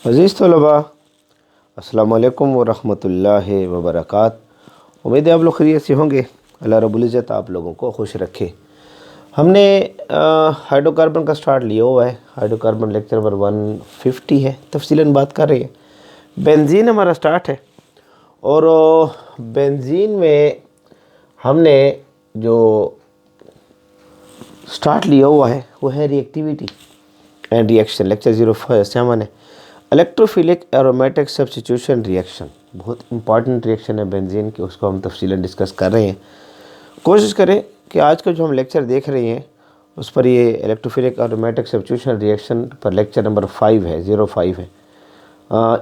अज़ीज़ तलबा, अस्सलामु अलैकुम वरहमतुल्लाहि वबरकातुहू। उम्मीद है आप लोग खैरियत से होंगे। अल्लाह रब्बुल इज़्ज़त आप लोगों को खुश रखे। हमने हाइड्रोकार्बन का स्टार्ट लिया हुआ है। हाइड्रोकार्बन लेक्चर नंबर 150 है। तफसीलन बात कर रहे हैं। बेंजीन हमारा स्टार्ट है और बेंजीन में हमने जो स्टार्ट लिया हुआ है वो है रिएक्टिविटी एंड रिएक्शन। लेक्चर 07 है इलेक्ट्रोफिलिक एरोमेटिक सब्स्टिट्यूशन रिएक्शन। बहुत इंपॉर्टेंट रिएक्शन है बेंजीन की, उसको हम तफसीलन डिस्कस कर रहे हैं। कोशिश करें कि आज का जो हम लेक्चर देख रहे हैं उस पर ये इलेक्ट्रोफिलिक एरोमेटिक सब्स्टिट्यूशन रिएक्शन पर लेक्चर नंबर 5 है, 05 है।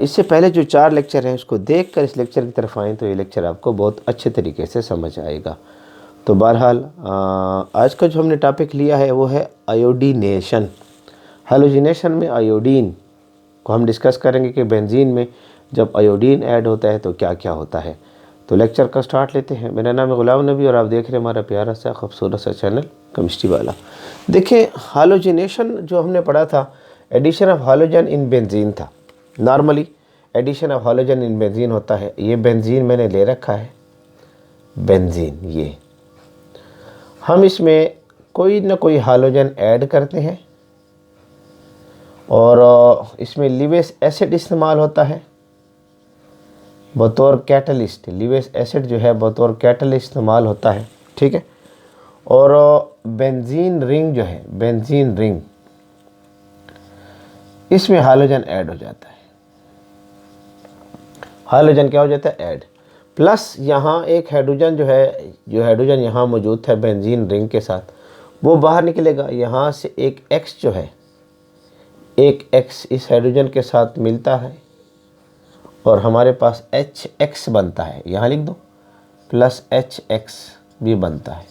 इससे पहले जो 4 लेक्चर हैं उसको देख कर इस लेक्चर की तरफ आएँ तो ये लेक्चर आपको बहुत अच्छे तरीके से समझ आएगा। तो बहरहाल आज का जो हमने टॉपिक लिया है वो है आयोडीनेशन। हैलोजिनेशन में आयोडीन को हम डिस्कस करेंगे कि बेंजीन में जब आयोडीन ऐड होता है तो क्या क्या होता है। तो लेक्चर का स्टार्ट लेते हैं। मेरा नाम है गुलाम नबी और आप देख रहे हैं हमारा प्यारा सा खूबसूरत सा चैनल केमिस्ट्री वाला। देखिए, हैलोजिनेशन जो हमने पढ़ा था, addition of halogen in benzene था। Normally addition of halogen in benzene होता है। ये बेंजीन मैंने ले रखा है, बेंजीन ये हम इसमें कोई ना कोई हैलोजन ऐड करते हैं और इसमें लिवेस एसिड इस्तेमाल होता है बतौर कैटलिस्ट। लिवेस एसिड जो है बतौर कैटलिस्ट इस्तेमाल होता है, ठीक है। और बेंजीन रिंग जो है, बेंजीन रिंग, इसमें हाइड्रोजन ऐड हो जाता है। हाइड्रोजन क्या हो जाता है? ऐड। प्लस यहाँ एक हाइड्रोजन जो है, जो हाइड्रोजन यहाँ मौजूद था बेंजीन रिंग के साथ, वो बाहर निकलेगा। यहाँ से एक X जो है, एक X इस हाइड्रोजन के साथ मिलता है और हमारे पास HX बनता है। यहाँ लिख दो, प्लस HX भी बनता है।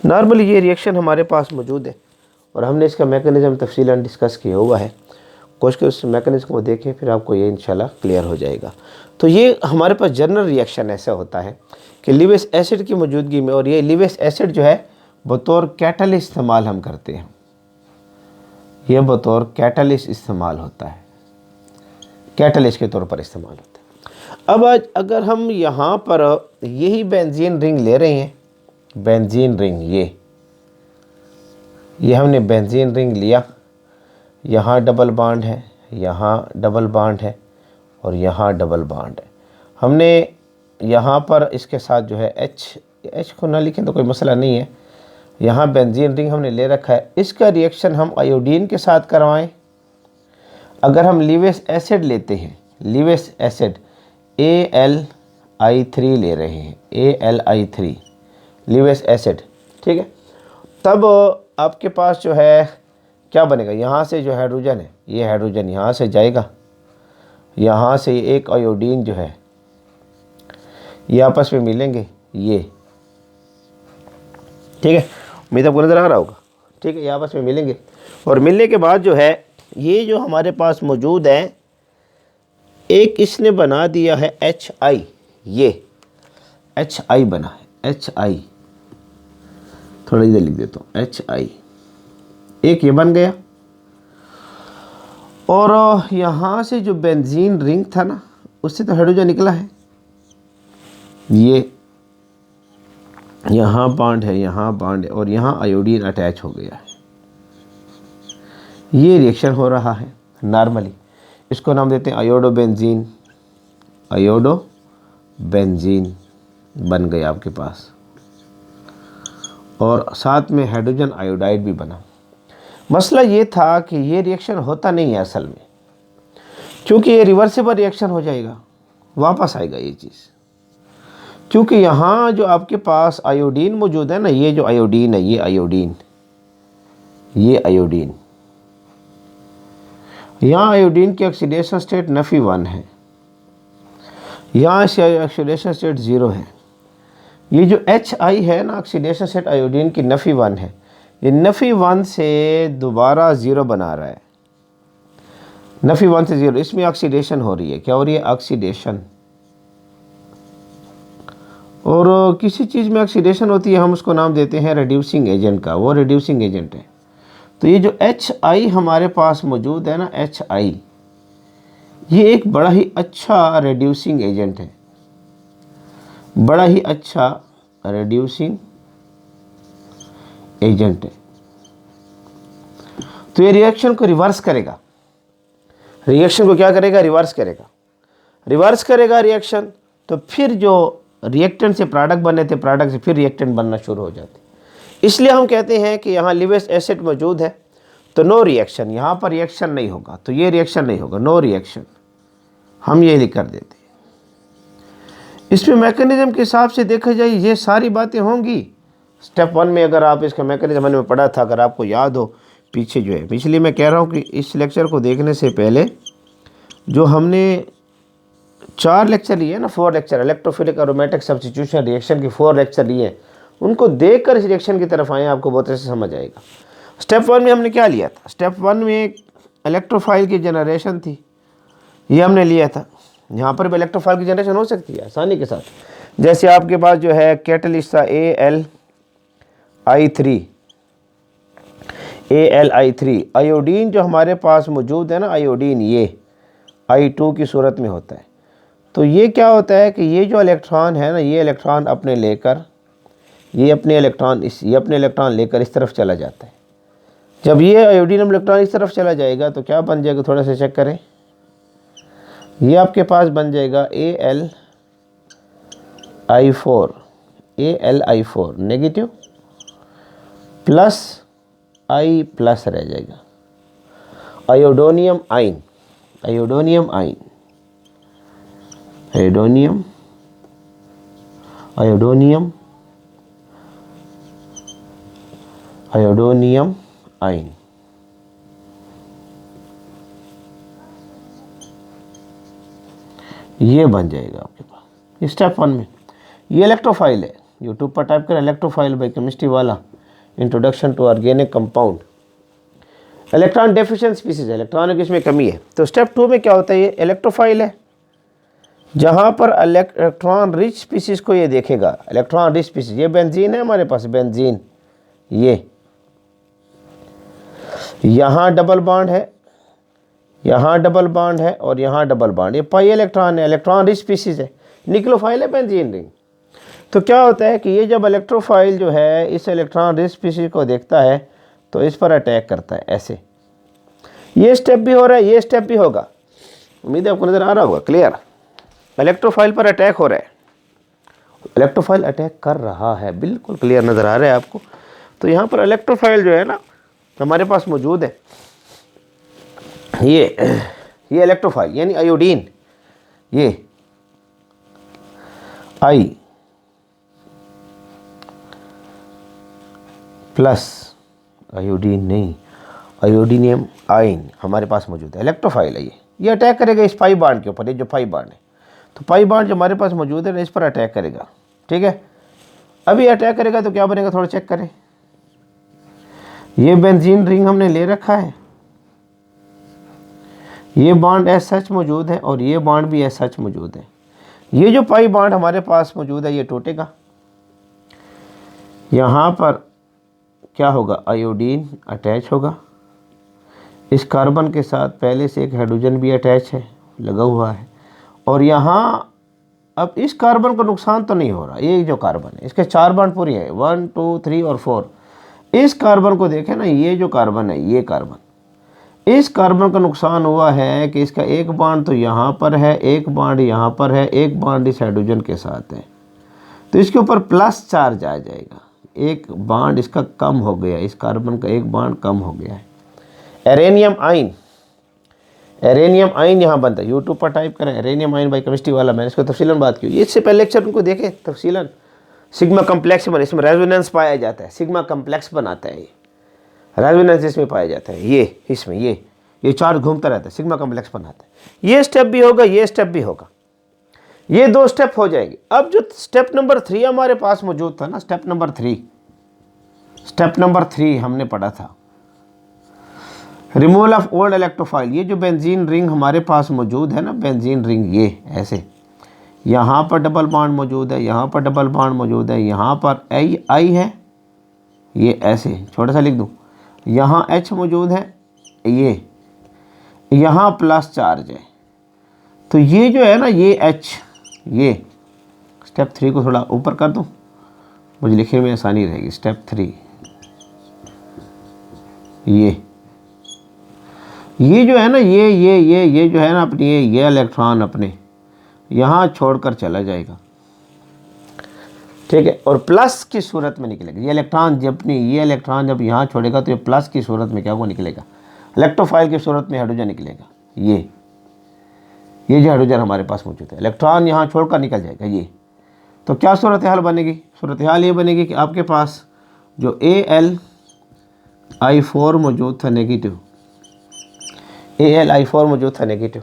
नॉर्मली ये रिएक्शन हमारे पास मौजूद है और हमने इसका मैकेनिज़्म तफसीलन डिस्कस किया हुआ है। कोशिश कर उस मैकेनिज़्म को देखें, फिर आपको ये इंशाल्लाह क्लियर हो जाएगा। तो ये हमारे पास जनरल रिएक्शन ऐसा होता है कि लिवेस एसिड की मौजूदगी में, और ये लिवेस एसिड जो है बतौर कैटलिस्ट इस्तेमाल हम करते हैं। ये बतौर कैटलिस्ट इस्तेमाल होता है, कैटलिस्ट के तौर पर इस्तेमाल होता है। अब आज अगर हम यहाँ पर यही बेंजीन रिंग ले रहे हैं, बेंजीन रिंग ये हमने बेंजीन रिंग लिया। यहाँ डबल बॉन्ड है, यहाँ डबल बॉन्ड है और यहाँ डबल बॉन्ड है। हमने यहाँ पर इसके साथ जो है H को ना लिखें तो कोई मसला नहीं है। यहाँ बेंजीन रिंग हमने ले रखा है। इसका रिएक्शन हम आयोडीन के साथ करवाएं। अगर हम लिवेस एसिड लेते हैं, लिवेस एसिड AlI3 ले रहे हैं, AlI3 लिवेस एसिड, ठीक है, तब आपके पास जो है क्या बनेगा? यहाँ से जो हाइड्रोजन है, ये हाइड्रोजन यहाँ से जाएगा, यहाँ से एक आयोडीन जो है ये आपस में मिलेंगे, ये, ठीक है। उम्मीद आपको नज़र आ रहा होगा, ठीक है। ये आपस में मिलेंगे और मिलने के बाद जो है ये जो हमारे पास मौजूद है, एक इसने बना दिया है HI, ये HI बना है, HI, थोड़ा इधर लिख देता हूँ, HI, एक ये बन गया। और यहाँ से जो बेंजीन रिंग था ना, उससे तो हाइड्रोजन निकला है, ये यहाँ बॉन्ड है, यहाँ बॉन्ड है और यहाँ आयोडीन अटैच हो गया है। ये रिएक्शन हो रहा है नॉर्मली। इसको नाम देते हैं आयोडो बेंजीन। आयोडो बेंजीन बन गया आपके पास और साथ में हाइड्रोजन आयोडाइड भी बना। मसला ये था कि ये रिएक्शन होता नहीं है असल में, क्योंकि ये रिवर्सिबल रिएक्शन हो जाएगा, वापस आएगा ये चीज़। क्योंकि यहाँ जो आपके पास आयोडीन मौजूद है ना, ये जो आयोडीन है, ये आयोडीन, ये आयोडीन, यहाँ आयोडीन की ऑक्सीडेशन स्टेट -1 है, यहाँ से ऑक्सीडेशन स्टेट 0 है। ये जो HI है ना, ऑक्सीडेशन स्टेट आयोडीन की -1 है, ये -1 से दोबारा 0 बना रहा है। -1 से 0, इसमें ऑक्सीडेशन हो रही है। क्या हो रही है? ऑक्सीडेशन। और किसी चीज़ में ऑक्सीडेशन होती है, हम उसको नाम देते हैं रिड्यूसिंग एजेंट का, वो रिड्यूसिंग एजेंट है। तो ये जो HI हमारे पास मौजूद है ना, HI, ये एक बड़ा ही अच्छा रेड्यूसिंग एजेंट है, बड़ा ही अच्छा रेड्यूसिंग एजेंट है। तो ये रिएक्शन को रिवर्स करेगा, रिएक्शन को क्या करेगा, रिवर्स करेगा, रिवर्स करेगा रिएक्शन। तो फिर जो रिएक्टेंट से प्रोडक्ट बने थे, प्रोडक्ट से फिर रिएक्टेंट बनना शुरू हो जाते। इसलिए हम कहते हैं कि यहाँ लिवेस एसिड मौजूद है तो नो रिएक्शन, यहाँ पर रिएक्शन नहीं होगा, तो ये रिएक्शन नहीं होगा, नो रिएक्शन, हम ये लिख कर देते हैं। इसमें मैकेनिज्म के हिसाब से देखा जाए ये सारी बातें होंगी। स्टेप 1 में अगर आप इसका मैकेनिज्म में पढ़ा था, अगर आपको याद हो पीछे जो है, इसलिए मैं कह रहा हूँ कि इस लेक्चर को देखने से पहले जो हमने 4 लेक्चर लिए ना, 4 lecture electrophilic aromatic substitution reaction के 4 लेक्चर लिए, उनको देखकर इस रिएक्शन की तरफ आए, आपको बहुत अच्छे से समझ आएगा। स्टेप 1 में हमने क्या लिया था, स्टेप 1 में एक इलेक्ट्रोफाइल की जनरेशन थी, ये हमने लिया था। यहाँ पर भी इलेक्ट्रोफाइल की जनरेशन हो सकती है आसानी के साथ। जैसे आपके पास जो है कैटलिस्ट था AlI3, आयोडीन जो हमारे पास मौजूद है ना, आयोडीन ये I2 की सूरत में होता है। तो ये क्या होता है कि ये जो इलेक्ट्रॉन है ना, ये इलेक्ट्रॉन अपने लेकर, ये अपने इलेक्ट्रॉन लेकर इस तरफ चला जाता है। जब ये आयोडीन इलेक्ट्रॉन इस तरफ चला जाएगा तो क्या बन जाएगा, थोड़ा सा चेक करें, ये आपके पास बन जाएगा AlI4 negative plus I plus रह जाएगा, आयोडोनियम आइन, आयोडोनियम आइन, आयोडोनियम आयोडोनियम आयोडोनियम आइन। ये बन जाएगा आपके पास स्टेप 1 में। ये इलेक्ट्रोफाइल है, यूट्यूब पर टाइप करें इलेक्ट्रोफाइल बाय केमिस्ट्री वाला, introduction to organic compound. Electron deficient species है, इलेक्ट्रॉन की इसमें कमी है। तो स्टेप 2 में क्या होता है, ये इलेक्ट्रोफाइल है, जहाँ पर इलेक्ट्रॉन रिच स्पीसीज को ये देखेगा, इलेक्ट्रॉन रिच स्पीसीज, ये बेंजीन है हमारे पास, बेंजीन, ये यहाँ डबल बॉन्ड है, यहाँ डबल बॉन्ड है और यहाँ डबल बॉन्ड, ये पाई इलेक्ट्रॉन है, इलेक्ट्रॉन रिच स्पीसीज है, निक्लोफाइल है बेंजीन रिंग। तो क्या होता है कि ये जब इलेक्ट्रोफाइल जो है इस इलेक्ट्रॉन रिच स्पीसीज को देखता है तो इस पर अटैक करता है ऐसे। ये स्टेप भी हो रहा है, ये स्टेप भी होगा, उम्मीद है आपको नज़र आ रहा होगा, क्लियर। इलेक्ट्रोफाइल पर अटैक हो रहा है, इलेक्ट्रोफाइल अटैक कर रहा है, बिल्कुल क्लियर नज़र आ रहा है आपको। तो यहाँ पर इलेक्ट्रोफाइल जो है ना हमारे पास मौजूद है, ये इलेक्ट्रोफाइल यानी आयोडीन, ये I प्लस आयोडीन नहीं, आयोडीनियम आइन हमारे पास मौजूद है, इलेक्ट्रोफाइल है ये अटैक करेगा इस पाई बॉन्ड के ऊपर, ये जो पाई बॉन्ड है, तो पाई बॉन्ड जो हमारे पास मौजूद है ना इस पर अटैक करेगा, ठीक है। अभी अटैक करेगा तो क्या बनेगा, थोड़ा चेक करें, ये बेंजीन रिंग हमने ले रखा है, ये बॉन्ड एज सच मौजूद है और ये बॉन्ड भी एज सच मौजूद है। ये जो पाई बॉन्ड हमारे पास मौजूद है ये टूटेगा, यहाँ पर क्या होगा, आयोडीन अटैच होगा, इस कार्बन के साथ पहले से एक हाइड्रोजन भी अटैच है, लगा हुआ है, और यहाँ अब इस कार्बन को नुकसान तो नहीं हो रहा, ये जो कार्बन है इसके 4 बॉन्ड पूरी है, 1 2 3 और 4। इस कार्बन को देखें ना, ये जो कार्बन है, ये कार्बन, इस कार्बन का नुकसान हुआ है कि इसका एक बॉन्ड तो यहाँ पर है, एक बॉन्ड यहाँ पर है, एक बॉन्ड इस हाइड्रोजन के साथ है, तो इसके ऊपर प्लस चार्ज आ जाएगा, एक बॉन्ड इसका कम हो गया, इस कार्बन का एक बॉन्ड कम हो गया है। एरेनियम आइन, एरेनियम आइन यहाँ बनता है, यूट्यूब पर टाइप करें एरेनियम आइन बाय केमिस्ट्री वाला, मैंने इसको तफसीलन बात की, ये इससे पहले लेक्चर उनको देखें तफसीलन। सिग्मा कम्प्लेक्स बने, इसमें रेजोनेंस पाया जाता है, सिग्मा कम्प्लेक्स बनाता है, ये रेजोनेंस इसमें पाया जाता है, ये इसमें ये चार्ज घूमता रहता है, सिग्मा कम्प्लेक्स बनाता है। ये स्टेप भी होगा, ये स्टेप भी होगा, ये 2 स्टेप हो जाएंगे। अब जो स्टेप नंबर 3 हमारे पास मौजूद था ना, स्टेप नंबर 3 हमने पढ़ा था, रिमूवल ऑफ ओल्ड इलेक्ट्रोफाइल। ये जो बेंजीन रिंग हमारे पास मौजूद है ना, बेंजीन रिंग, ये ऐसे, यहाँ पर डबल बॉन्ड मौजूद है, यहाँ पर डबल बॉन्ड मौजूद है, यहाँ पर I है, ये ऐसे छोटा सा लिख दूँ, यहाँ H मौजूद है, ये यहाँ प्लस चार्ज है, तो ये जो है ना ये H, ये स्टेप 3 को थोड़ा ऊपर कर दूँ, मुझे लिखने में आसानी रहेगी। स्टेप 3 ये जो है ना ये जो है ना अपनी ये इलेक्ट्रॉन अपने यहाँ छोड़कर चला जाएगा, ठीक है, और प्लस की सूरत में निकलेगा। ये इलेक्ट्रॉन जब यहाँ छोड़ेगा तो ये प्लस की सूरत में क्या वो निकलेगा, इलेक्ट्रोफाइल की सूरत में हाइड्रोजन निकलेगा। ये जो हाइड्रोजन हमारे पास मौजूद है, इलेक्ट्रॉन यहाँ छोड़कर निकल जाएगा ये। तो क्या सूरत हाल बनेगी, सूरत हाल ये बनेगी कि आपके पास जो Al I4 मौजूद था नेगेटिव, Al I4 मौजूद था नेगेटिव,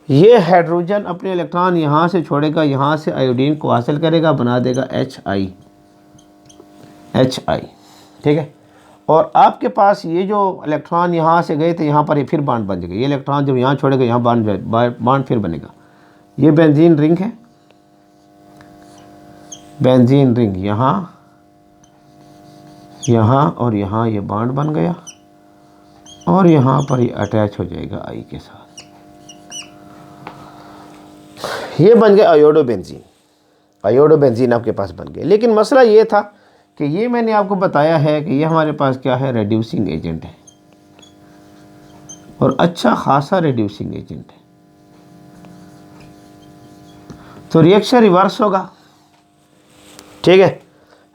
ये हाइड्रोजन अपने इलेक्ट्रॉन यहाँ से छोड़ेगा, यहाँ से आयोडीन को हासिल करेगा, बना देगा HI, ठीक है। और आपके पास ये जो इलेक्ट्रॉन यहाँ से गए थे यहाँ पर ये फिर बॉन्ड बन जाएगा। ये इलेक्ट्रॉन जब यहाँ छोड़ेगा यहाँ बॉन्ड फिर बनेगा। ये बेंजीन रिंग है, बेंजीन रिंग यहाँ और यहाँ ये बॉन्ड बन गया और यहाँ पर ये अटैच हो जाएगा I के साथ। ये बन गया आयोडोबेंजीन आपके पास बन गए। लेकिन मसला ये था कि ये मैंने आपको बताया है कि ये हमारे पास क्या है, रिड्यूसिंग एजेंट है और अच्छा खासा रिड्यूसिंग एजेंट है। तो रिएक्शन रिवर्स होगा, ठीक है।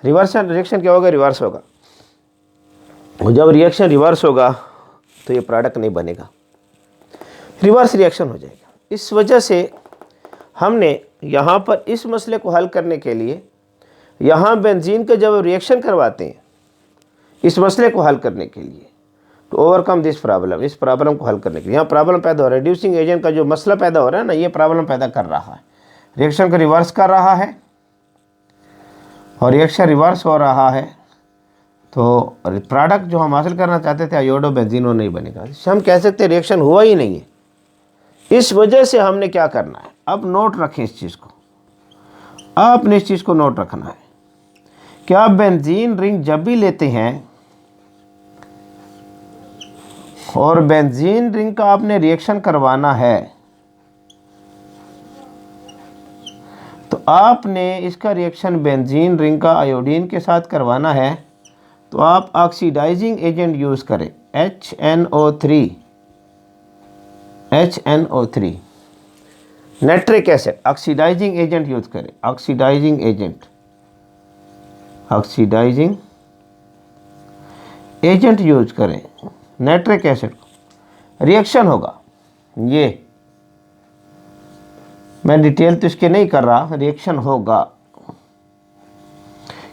रिएक्शन क्या होगा, रिवर्स होगा। और जब रिएक्शन रिवर्स होगा तो ये प्रोडक्ट नहीं बनेगा, रिवर्स रिएक्शन हो जाएगा। इस वजह से हमने यहाँ पर इस मसले को हल करने के लिए, यहाँ बेंजीन का जब रिएक्शन करवाते हैं इस मसले को हल करने के लिए, तो ओवरकम दिस प्रॉब्लम, इस प्रॉब्लम को हल करने के लिए यहाँ प्रॉब्लम पैदा हो रहा है। रिड्यूसिंग एजेंट का जो मसला पैदा हो रहा है ना, ये प्रॉब्लम पैदा कर रहा है, रिएक्शन को रिवर्स कर रहा है और रिएक्शन रिवर्स हो रहा है। तो प्रोडक्ट जो हम हासिल करना चाहते थे आयोडोबेंजीन वो नहीं बनेगा। हम कह सकते हैं रिएक्शन हुआ ही नहीं है। इस वजह से हमने क्या करना है, अब नोट रखें इस चीज़ को, आपने इस चीज़ को नोट रखना है कि आप बेंजीन रिंग जब भी लेते हैं और बेंजीन रिंग का आपने रिएक्शन करवाना है तो आपने इसका रिएक्शन बेंजीन रिंग का आयोडीन के साथ करवाना है, तो आप ऑक्सीडाइजिंग एजेंट यूज़ करें HNO3 nitric acid, oxidising agent use करें, ऑक्सीडाइजिंग एजेंट यूज करें नाइट्रिक एसिड। रिएक्शन होगा, ये मैं डिटेल तो इसके नहीं कर रहा, रिएक्शन होगा।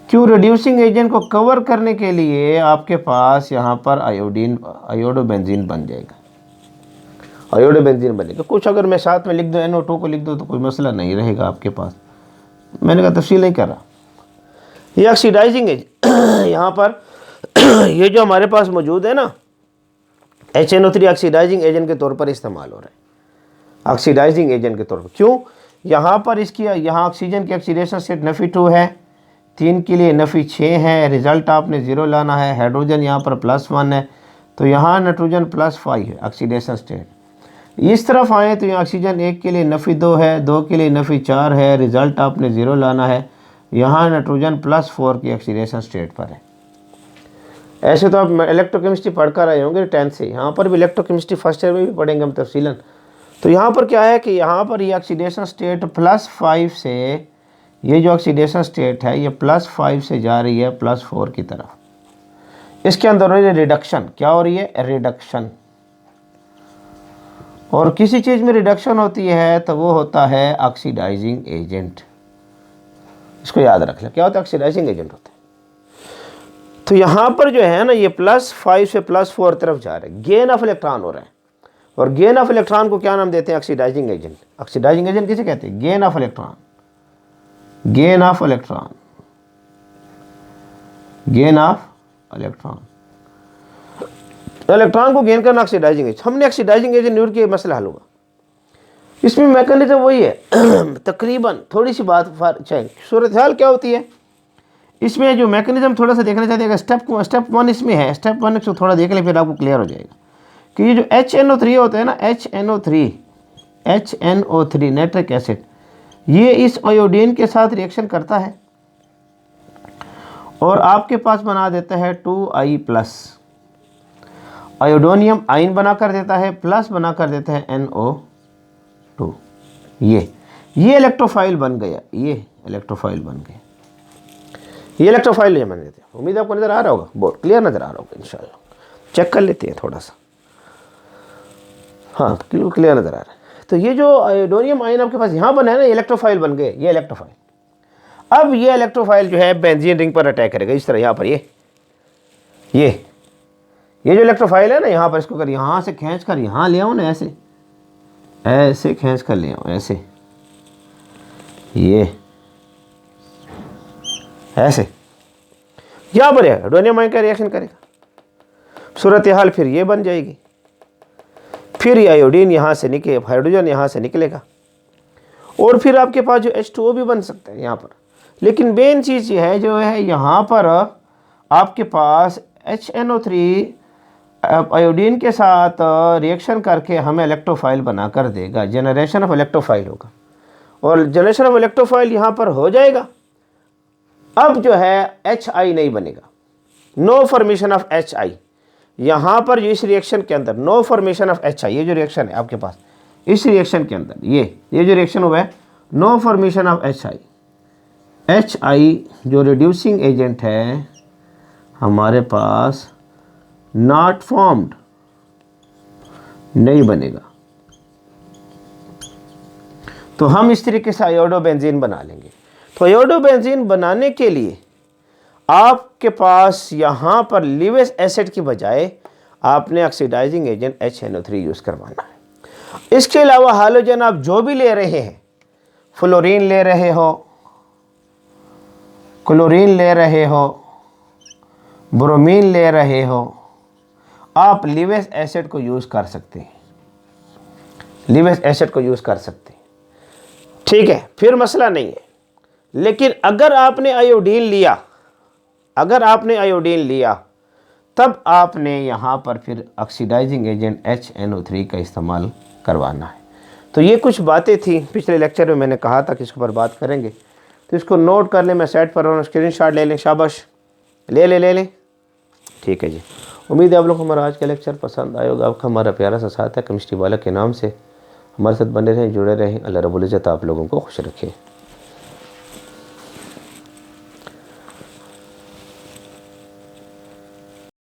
क्यों, रिड्यूसिंग एजेंट को कवर करने के लिए आपके पास यहाँ पर आयोडोबेंजीन बन जाएगा, आयोडोबेंजीन बनेगा। कुछ अगर मैं साथ में लिख दूँ NO2 को लिख दूँ तो कोई मसला नहीं रहेगा आपके पास, मैंने कहा तफसील नहीं कर रहा। ये ऑक्सीडाइजिंग एजेंट यहाँ पर ये जो हमारे पास मौजूद है ना HNO3 ऑक्सीडाइजिंग एजेंट के तौर पर इस्तेमाल हो रहा है, ऑक्सीडाइजिंग एजेंट के तौर पर। क्यों, यहाँ पर इसकी यहाँ ऑक्सीजन की ऑक्सीडेशन स्टेट -2 है, 3 के लिए -6 है, रिजल्ट आपने 0 लाना है। हाइड्रोजन यहाँ पर +1 है तो यहाँ नाइट्रोजन +5 है ऑक्सीडेशन स्टेट। इस तरफ आए तो यहाँ ऑक्सीजन 1 के लिए -2 है, 2 के लिए -4 है, रिजल्ट आपने 0 लाना है। यहाँ नाइट्रोजन +4 की ऑक्सीडेशन स्टेट पर है। ऐसे तो आप इलेक्ट्रोकेमिस्ट्री पढ़कर आए होंगे 10th से, यहाँ पर भी इलेक्ट्रोकेमिस्ट्री फर्स्ट ईयर में भी पढ़ेंगे हम तफसीलन। तो यहाँ पर क्या है कि यहाँ पर ये ऑक्सीडेशन स्टेट +5 से, ये जो ऑक्सीडेशन स्टेट है ये +5 से जा रही है +4 की तरफ। इसके अंदर हो रही है रिडक्शन, क्या हो रही है, रिडक्शन। और किसी चीज़ में रिडक्शन होती है तो वो होता है ऑक्सीडाइजिंग एजेंट, इसको याद रख लें, क्या होता है, ऑक्सीडाइजिंग एजेंट होता है। तो यहाँ पर जो है ना ये +5 से +4 तरफ जा रहे हैं, गेन ऑफ इलेक्ट्रॉन हो रहा है। और गेन ऑफ इलेक्ट्रॉन को क्या नाम देते हैं, ऑक्सीडाइजिंग एजेंट। ऑक्सीडाइजिंग एजेंट किसे कहते हैं, gain of electron, gain of electron, gain of electron. Electron को गेन करना ऑक्सीडाइजिंग एजेंट। हमने ऑक्सीडाइजिंग एजेंट यूज किया, मसला हल हुआ। इसमें मैकेनिज्म वही है तकरीबन, थोड़ी सी बात सूरत हाल क्या होती है इसमें, जो मैकेनिज्म थोड़ा सा देखना चाहते हैं। स्टेप 1 इसमें है, स्टेप 1 को थोड़ा देख लें फिर आपको क्लियर हो जाएगा कि ये जो HNO3 होता है ना, HNO3 HNO3 नाइट्रिक एसिड, ये इस आयोडीन के साथ रिएक्शन करता है और आपके पास बना देता है 2I+, आयोडोनियम आयन बना कर देता है, प्लस बना कर देता है NO2। ये इलेक्ट्रोफाइल बन गया, ये इलेक्ट्रोफाइल बन गया, ये इलेक्ट्रोफाइल ये बन देते हैं। उम्मीद आपको नज़र आ रहा होगा, बोर्ड क्लियर नज़र आ रहा होगा इंशाल्लाह। चेक कर लेते हैं थोड़ा सा, हाँ बिल्कुल क्लियर नज़र आ रहा है। तो ये जो आयोडोनियम आयन आपके पास यहाँ बना है ना, इलेक्ट्रोफाइल बन गए, ये इलेक्ट्रोफाइल। अब ये इलेक्ट्रोफाइल जो है बेंजीन रिंग पर अटैक करेगा इस तरह, यहाँ पर ये जो इलेक्ट्रोफाइल है ना, यहाँ पर इसको कर यहाँ से खींच कर यहाँ ले आओ ना, ऐसे खींच कर ले आओ, ऐसे ये ऐसे यहाँ पर आयोडोनियम आयन का रिएक्शन करेगा, सूरत हाल फिर ये बन जाएगी। फिर ये आयोडीन यहाँ से निकले, हाइड्रोजन यहाँ से निकलेगा और फिर आपके पास जो H2O भी बन सकता है यहाँ पर। लेकिन मेन चीज़ ये है जो है यहाँ पर आपके पास HNO3 आयोडीन के साथ रिएक्शन करके हमें इलेक्ट्रोफाइल बना कर देगा, जनरेशन ऑफ इलेक्ट्रोफाइल होगा और जनरेशन ऑफ इलेक्ट्रोफाइल यहाँ पर हो जाएगा। अब जो है HI नहीं बनेगा, नो फॉर्मेशन ऑफ HI। यहाँ पर जो इस रिएक्शन के अंदर नो फॉर्मेशन ऑफ HI, ये जो रिएक्शन है आपके पास इस रिएक्शन के अंदर, ये जो रिएक्शन हुआ है, no formation of HI। HI जो रिड्यूसिंग एजेंट है हमारे पास नॉट फॉर्म्ड, नहीं बनेगा। तो हम इस तरीके से आयोडोबेंजीन बना लेंगे। तो आयोडोबेंजीन बनाने के लिए आपके पास यहाँ पर लिवेस एसिड की बजाय आपने ऑक्सीडाइजिंग एजेंट HNO3 यूज़ करवाना है। इसके अलावा हाइड्रोजन आप जो भी ले रहे हैं, फ्लोरीन ले रहे हो, क्लोरीन ले रहे हो, ब्रोमीन ले रहे हो, आप लिवेस एसिड को यूज़ कर सकते हैं, लिवेस एसिड को यूज़ कर सकते हैं, ठीक है, फिर मसला नहीं है। लेकिन अगर आपने आयोडीन लिया, तब आपने यहाँ पर फिर ऑक्सीडाइजिंग एजेंट HNO3 का इस्तेमाल करवाना है। तो ये कुछ बातें थी, पिछले लेक्चर में मैंने कहा था कि इसके ऊपर बात करेंगे, तो इसको नोट कर लें। मैं सेट पर हूँ, स्क्रीनशॉट ले लें, शाबाश, ले लें, ठीक है जी। उम्मीद है आप लोग को हमारा आज का लेक्चर पसंद आया होगा। आपका हमारा प्यारा सा साथ है केमिस्ट्री वाला के नाम से, हमारे साथ बने रहें, जुड़े रहें। अल्लाह रब्बुल इज़्ज़त आप लोगों को खुश रखे।